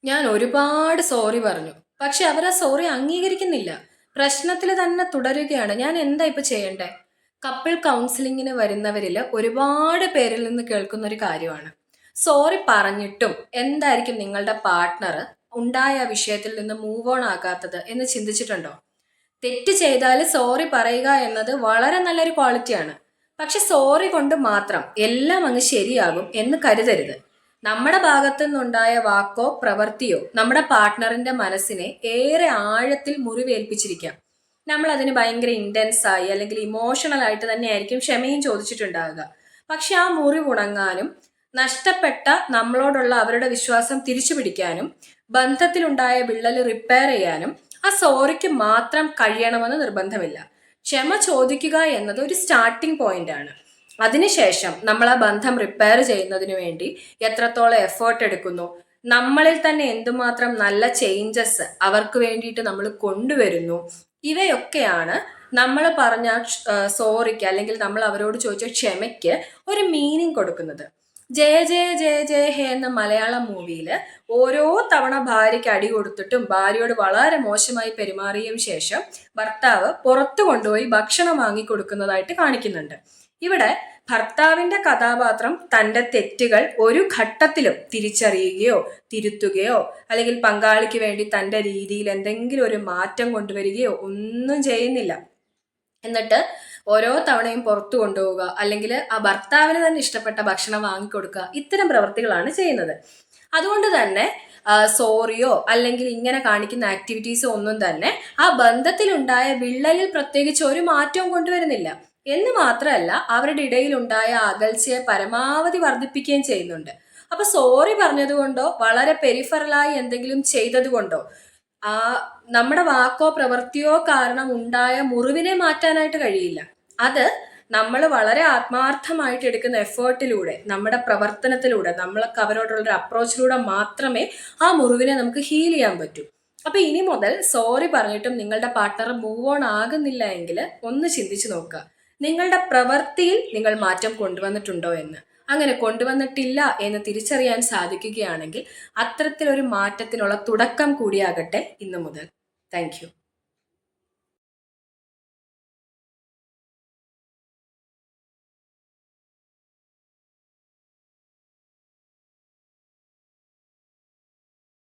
ഞാൻ ഒരുപാട് സോറി പറഞ്ഞു. പക്ഷെ അവരാ സോറി അംഗീകരിക്കുന്നില്ല. പ്രശ്നത്തിൽ തന്നെ തുടരുകയാണ്. ഞാൻ എന്താ ഇപ്പൊ ചെയ്യണ്ടേ? കപ്പിൾ കൗൺസിലിങ്ങിന് വരുന്നവരിൽ ഒരുപാട് പേരിൽ നിന്ന് കേൾക്കുന്ന ഒരു കാര്യമാണ്. സോറി പറഞ്ഞിട്ടും എന്തായിരിക്കും നിങ്ങളുടെ പാർട്ട്ണർ ഉണ്ടായ വിഷയത്തിൽ നിന്ന് മൂവ് ഓൺ ആകാത്തത് എന്ന് ചിന്തിച്ചിട്ടുണ്ടോ? തെറ്റ് ചെയ്താൽ സോറി പറയുക എന്നത് വളരെ നല്ലൊരു ക്വാളിറ്റിയാണ്. പക്ഷെ സോറി കൊണ്ട് മാത്രം എല്ലാം അങ്ങ് ശരിയാകും എന്ന് കരുതരുത്. നമ്മുടെ ഭാഗത്തു നിന്നുണ്ടായ വാക്കോ പ്രവൃത്തിയോ നമ്മുടെ പാർട്ട്ണറിന്റെ മനസ്സിനെ ഏറെ ആഴത്തിൽ മുറിവേൽപ്പിച്ചിരിക്കാം. നമ്മൾ അതിന് ഭയങ്കര ഇന്റൻസ് ആയി അല്ലെങ്കിൽ ഇമോഷണൽ ആയിട്ട് തന്നെ ആയിരിക്കും ക്ഷമയും ചോദിച്ചിട്ടുണ്ടാവുക. പക്ഷെ ആ മുറിവ് ഉണങ്ങാനും നഷ്ടപ്പെട്ട നമ്മളോടുള്ള അവരുടെ വിശ്വാസം തിരിച്ചു പിടിക്കാനും ബന്ധത്തിലുണ്ടായ വിള്ളൽ റിപ്പയർ ചെയ്യാനും ആ സോറിക്ക് മാത്രം കഴിയണമെന്ന് നിർബന്ധമില്ല. ക്ഷമ ചോദിക്കുക എന്നത് ഒരു സ്റ്റാർട്ടിംഗ് പോയിന്റ് ആണ്. അതിനുശേഷം നമ്മൾ ആ ബന്ധം റിപ്പയർ ചെയ്യുന്നതിന് വേണ്ടി എത്രത്തോളം എഫേർട്ട് എടുക്കുന്നു, നമ്മളിൽ തന്നെ എന്തുമാത്രം നല്ല ചേഞ്ചസ് അവർക്ക് വേണ്ടിയിട്ട് നമ്മൾ കൊണ്ടുവരുന്നു, ഇവയൊക്കെയാണ് നമ്മൾ പറഞ്ഞ സോറിക്ക് അല്ലെങ്കിൽ നമ്മൾ അവരോട് ചോദിച്ച ക്ഷമയ്ക്ക് ഒരു മീനിങ് കൊടുക്കുന്നത്. ജയ ജയ ജയ ജയ ഹേ എന്ന മലയാളം മൂവിയിൽ ഓരോ തവണ ഭാര്യയ്ക്ക് അടി കൊടുത്തിട്ടും ഭാര്യയോട് വളരെ മോശമായി പെരുമാറിയതിനു ശേഷം ഭർത്താവ് പുറത്തു കൊണ്ടുപോയി ഭക്ഷണം വാങ്ങിക്കൊടുക്കുന്നതായിട്ട് കാണിക്കുന്നുണ്ട്. ഇവിടെ ഭർത്താവിന്റെ കഥാപാത്രം തന്റെ തെറ്റുകൾ ഒരു ഘട്ടത്തിലും തിരിച്ചറിയുകയോ തിരുത്തുകയോ അല്ലെങ്കിൽ പങ്കാളിക്ക് വേണ്ടി തന്റെ രീതിയിൽ എന്തെങ്കിലും ഒരു മാറ്റം കൊണ്ടുവരികയോ ഒന്നും ചെയ്യുന്നില്ല. എന്നിട്ട് ഓരോ തവണയും പുറത്തു കൊണ്ടുപോവുക അല്ലെങ്കിൽ ആ ഭർത്താവിന് തന്നെ ഇഷ്ടപ്പെട്ട ഭക്ഷണം വാങ്ങിക്കൊടുക്കുക, ഇത്തരം പ്രവൃത്തികളാണ് ചെയ്യുന്നത്. അതുകൊണ്ട് തന്നെ സോറിയോ അല്ലെങ്കിൽ ഇങ്ങനെ കാണിക്കുന്ന ആക്ടിവിറ്റീസോ ഒന്നും തന്നെ ആ ബന്ധത്തിലുണ്ടായ വിള്ളലിൽ പ്രത്യേകിച്ച് ഒരു മാറ്റവും കൊണ്ടുവരുന്നില്ല എന്ന് മാത്രമല്ല അവരുടെ ഇടയിലുണ്ടായ അകൽച്ചയെ പരമാവധി വർദ്ധിപ്പിക്കുകയും ചെയ്യുന്നുണ്ട്. അപ്പൊ സോറി പറഞ്ഞതുകൊണ്ടോ വളരെ പെരിഫറലായി എന്തെങ്കിലും ചെയ്തത് കൊണ്ടോ ആ നമ്മുടെ വാക്കോ പ്രവൃത്തിയോ കാരണം ഉണ്ടായ മുറിവിനെ മാറ്റാനായിട്ട് കഴിയില്ല. അത് നമ്മൾ വളരെ ആത്മാർത്ഥമായിട്ട് എടുക്കുന്ന എഫേർട്ടിലൂടെ നമ്മുടെ പ്രവർത്തനത്തിലൂടെ നമ്മൾക്ക് അവരോടുള്ള ഒരു അപ്രോച്ചിലൂടെ മാത്രമേ ആ മുറിവിനെ നമുക്ക് ഹീൽ ചെയ്യാൻ പറ്റൂ. അപ്പൊ ഇനി മുതൽ സോറി പറഞ്ഞിട്ടും നിങ്ങളുടെ പാർട്ട്ണർ മൂവ് ഓൺ ആകുന്നില്ല എങ്കിൽ ഒന്ന് ചിന്തിച്ചു നോക്കുക, നിങ്ങളുടെ പ്രവൃത്തിയിൽ നിങ്ങൾ മാറ്റം കൊണ്ടുവന്നിട്ടുണ്ടോ എന്ന്. അങ്ങനെ കൊണ്ടുവന്നിട്ടില്ല എന്ന് തിരിച്ചറിയാൻ സാധിക്കുകയാണെങ്കിൽ അത്തരത്തിലൊരു മാറ്റത്തിനുള്ള തുടക്കം കൂടിയാകട്ടെ ഇന്നു മുതൽ. Thank you.